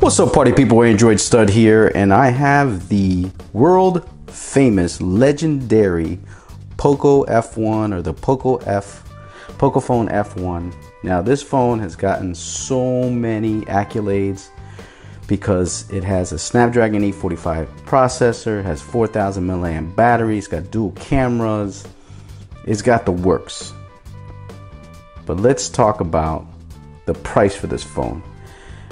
What's up, party people? Android Stud here, and I have the world famous, legendary Poco F1 or the Pocophone F1. Now, this phone has gotten so many accolades because it has a Snapdragon 845 processor, has 4,000 milliamp battery, it's got dual cameras, it's got the works. But let's talk about the price for this phone.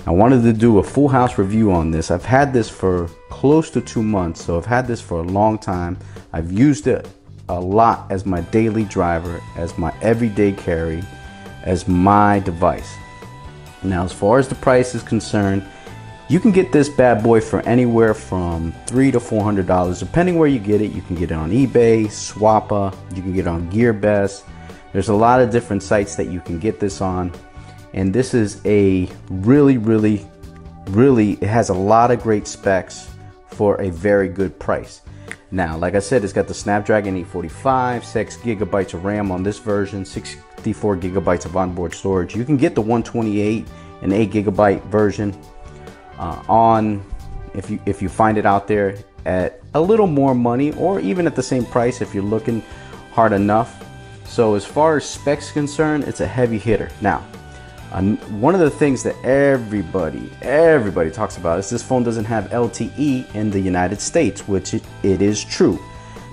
I wanted to do a full house review on this. I've had this for close to 2 months, so I've had this for a long time. I've used it a lot as my daily driver, as my everyday carry, as my device. Now, as far as the price is concerned, you can get this bad boy for anywhere from $300 to $400, depending where you get it. You can get it on eBay, Swappa, you can get it on GearBest. There's a lot of different sites that you can get this on. And this is a really, it has a lot of great specs for a very good price. Now, like I said, it's got the Snapdragon 845, 6 gigabytes of RAM on this version, 64 gigabytes of onboard storage. You can get the 128 and 8 gigabyte version if you find it out there at a little more money, or even at the same price if you're looking hard enough. So as far as specs concerned, it's a heavy hitter. Now, one of the things that everybody talks about is this phone doesn't have LTE in the United States, which it is true.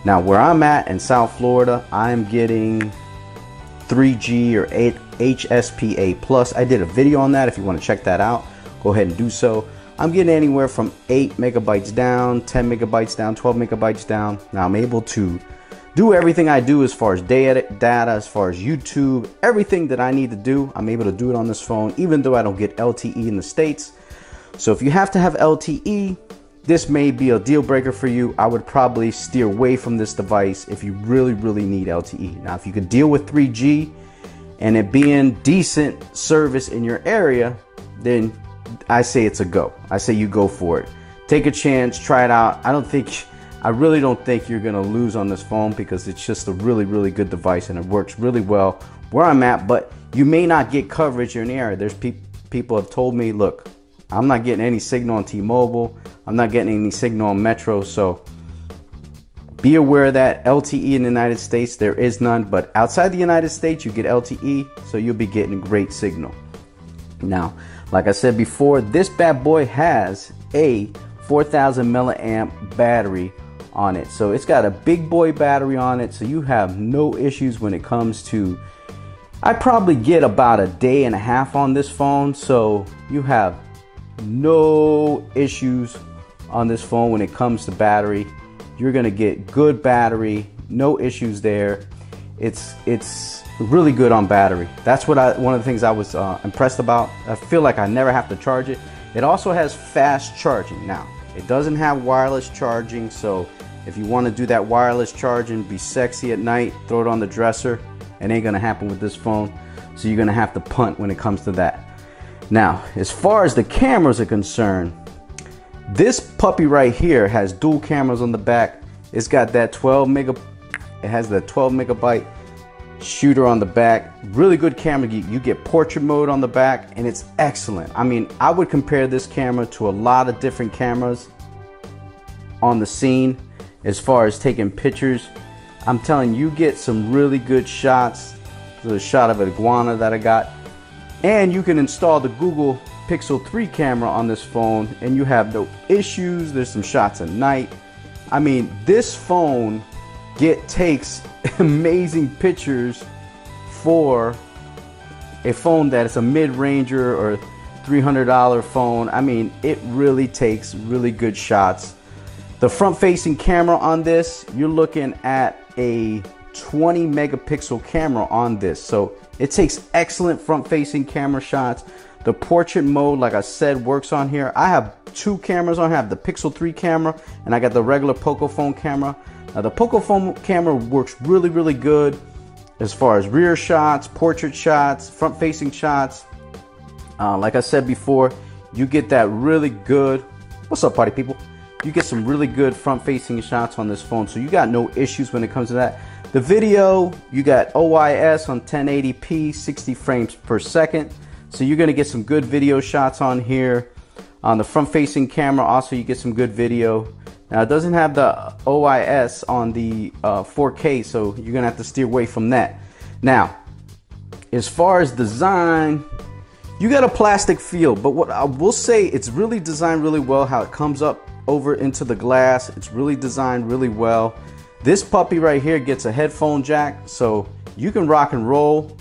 Now, where I'm at in South Florida, I'm getting 3G or HSPA plus. I did a video on that. If you want to check that out, go ahead and do so. I'm getting anywhere from 8 megabytes down, 10 megabytes down, 12 megabytes down. Now, I'm able to do everything I do as far as data, as far as YouTube, everything that I need to do, I'm able to do it on this phone, even though I don't get LTE in the States. So if you have to have LTE, this may be a deal breaker for you. I would probably steer away from this device if you really need LTE. Now, if you could deal with 3G and it being decent service in your area, then I say it's a go. I say you go for it. Take a chance, try it out. I really don't think you're gonna lose on this phone because it's just a really good device and it works really well where I'm at. But you may not get coverage in the area. There's people have told me, look, I'm not getting any signal on T-Mobile, I'm not getting any signal on Metro, so be aware that LTE in the United States, there is none, but outside the United States you get LTE, so you'll be getting great signal. Now, like I said before, this bad boy has a 4,000 milliamp battery on it, so it's got a big boy battery on it, so you have no issues when it comes to, I probably get about a day and a half on this phone, so you have no issues on this phone when it comes to battery. You're gonna get good battery, no issues there. It's really good on battery. That's what one of the things I was impressed about. I feel like I never have to charge it. It also has fast charging. Now, it doesn't have wireless charging, so if you want to do that wireless charging, be sexy at night, throw it on the dresser, it ain't gonna happen with this phone. So you're gonna have to punt when it comes to that. Now, as far as the cameras are concerned, this puppy right here has dual cameras on the back. It's got that 12 megabyte shooter on the back. Really good camera. You get portrait mode on the back, and it's excellent. I mean, I would compare this camera to a lot of different cameras on the scene as far as taking pictures. I'm telling you, get some really good shots. There's a shot of an iguana that I got, and you can install the Google Pixel 3 camera on this phone and you have no issues. There's some shots at night. I mean, this phone takes amazing pictures for a phone that is a mid-ranger or $300 phone. I mean, it really takes really good shots. The front-facing camera on this, you're looking at a 20 megapixel camera on this, so it takes excellent front-facing camera shots. The portrait mode, like I said, works on here. I have two cameras on here. I have the Pixel 3 camera and I got the regular Pocophone camera. Now, the Pocophone camera works really good as far as rear shots, portrait shots, front-facing shots. Like I said before, you get that really good, what's up, party people? You get some really good front-facing shots on this phone, so you got no issues when it comes to that. The video, you got OIS on 1080p, 60 frames per second, so you're gonna get some good video shots on here. On the front facing camera also you get some good video. Now it doesn't have the OIS on the 4K, so you're gonna have to steer away from that. Now as far as design, you got a plastic feel, but what I will say, it's really designed really well. How it comes up over into the glass, it's really designed really well. This puppy right here gets a headphone jack, so you can rock and roll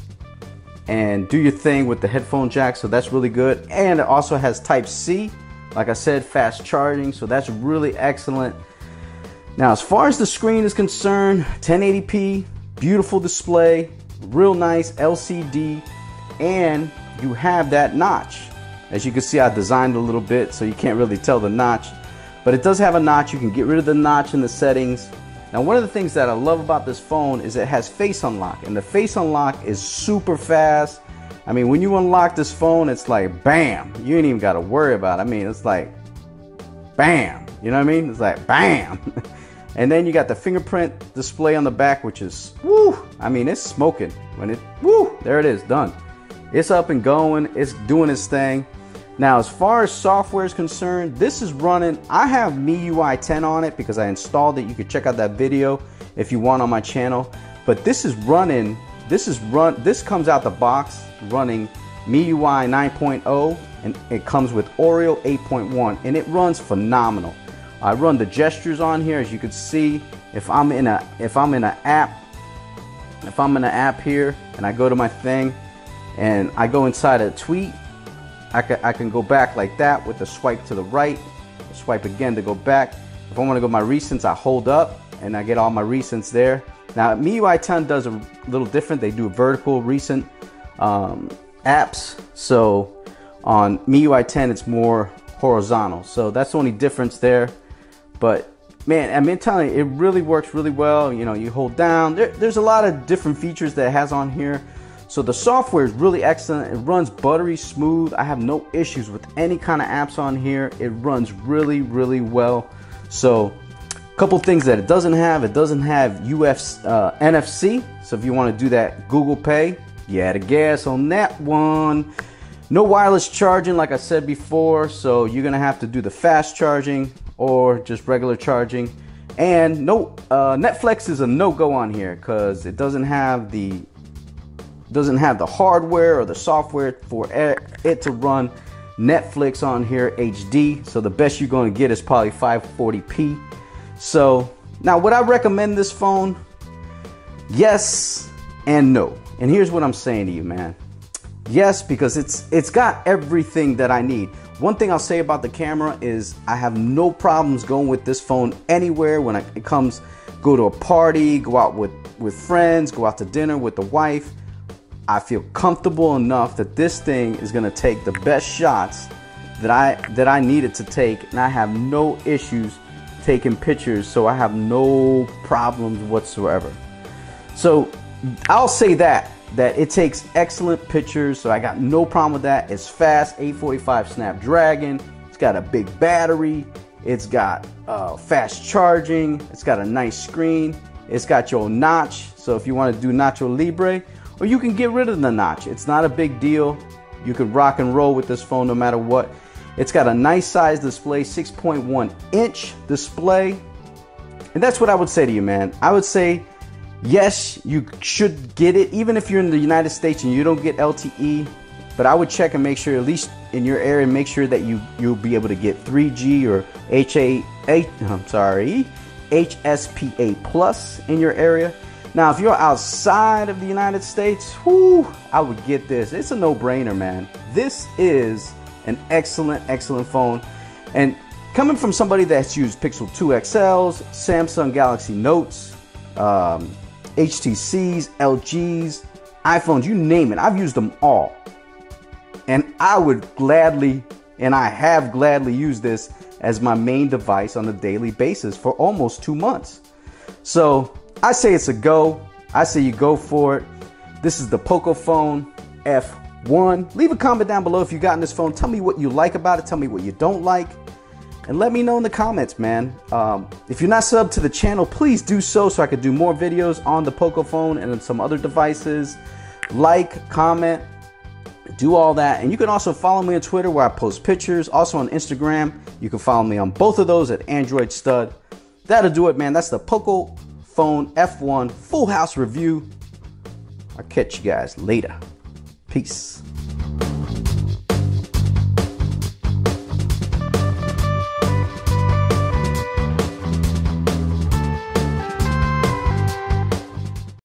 and do your thing with the headphone jack, so that's really good. And it also has Type C, like I said, fast charging, so that's really excellent. Now as far as the screen is concerned, 1080p, beautiful display, real nice LCD, and you have that notch. As you can see, I designed it a little bit so you can't really tell the notch, but it does have a notch. You can get rid of the notch in the settings. Now one of the things that I love about this phone is it has face unlock, and the face unlock is super fast. I mean, when you unlock this phone, it's like bam, you ain't even got to worry about it. I mean, it's like bam, you know what I mean? It's like bam. And then you got the fingerprint display on the back, which is woo, I mean, it's smoking. When it woo, there it is, done. It's up and going, it's doing its thing. Now as far as software is concerned, this is running, I have MIUI 10 on it because I installed it. You can check out that video if you want on my channel. But this is running, this comes out the box running MIUI 9.0, and it comes with Oreo 8.1, and it runs phenomenal. I run the gestures on here, as you can see. If I'm in an app here and I go to my thing and I go inside a tweet, I can go back like that with the swipe to the right, swipe again to go back. If I want to go to my recents, I hold up and I get all my recents there. Now MIUI 10 does a little different. They do vertical recent apps. So on MIUI 10 it's more horizontal. So that's the only difference there. But man, I mean, telling you, it really works really well. You know, you hold down. There's a lot of different features that it has on here. So the software is really excellent. It runs buttery smooth. I have no issues with any kind of apps on here. It runs really, really well. So a couple things that it doesn't have NFC. So if you want to do that Google Pay, you had a gas on that one. No wireless charging, like I said before. So you're going to have to do the fast charging or just regular charging. And no, Netflix is a no-go on here because it doesn't have the hardware or the software for it to run Netflix on here HD. So the best you're going to get is probably 540p. So now would I recommend this phone? Yes and no. And here's what I'm saying to you, man. Yes, because it's got everything that I need. One thing I'll say about the camera is I have no problems going with this phone anywhere when it comes, go to a party, go out with friends, go out to dinner with the wife. I feel comfortable enough that this thing is going to take the best shots that I need it to take, and I have no issues taking pictures, so I have no problems whatsoever. So I'll say that it takes excellent pictures, so I got no problem with that. It's fast, 845 Snapdragon. It's got a big battery. It's got fast charging. It's got a nice screen. It's got your notch, so if you want to do Nacho Libre, or you can get rid of the notch. It's not a big deal. You can rock and roll with this phone no matter what. It's got a nice size display, 6.1 inch display. And that's what I would say to you, man. I would say, yes, you should get it, even if you're in the United States and you don't get LTE. But I would check and make sure, at least in your area, make sure that you'll be able to get 3G or HSPA Plus in your area. Now, if you're outside of the United States, whoo, I would get this. It's a no-brainer, man. This is an excellent, excellent phone. And coming from somebody that's used Pixel 2 XLs, Samsung Galaxy Notes, HTCs, LGs, iPhones, you name it. I've used them all. And I would gladly, and I have gladly used this as my main device on a daily basis for almost 2 months. So I say it's a go. I say you go for it. This is the Pocophone F1. Leave a comment down below if you've gotten this phone. Tell me what you like about it. Tell me what you don't like. And let me know in the comments, man. If you're not subbed to the channel, please do so I could do more videos on the Pocophone and some other devices. Like, comment, Do all that, and you can also follow me on Twitter where I post pictures. Also on Instagram, you can follow me on both of those at Android Stud. That'll do it, man. That's the Pocophone F1 full house review. I'll catch you guys later. Peace.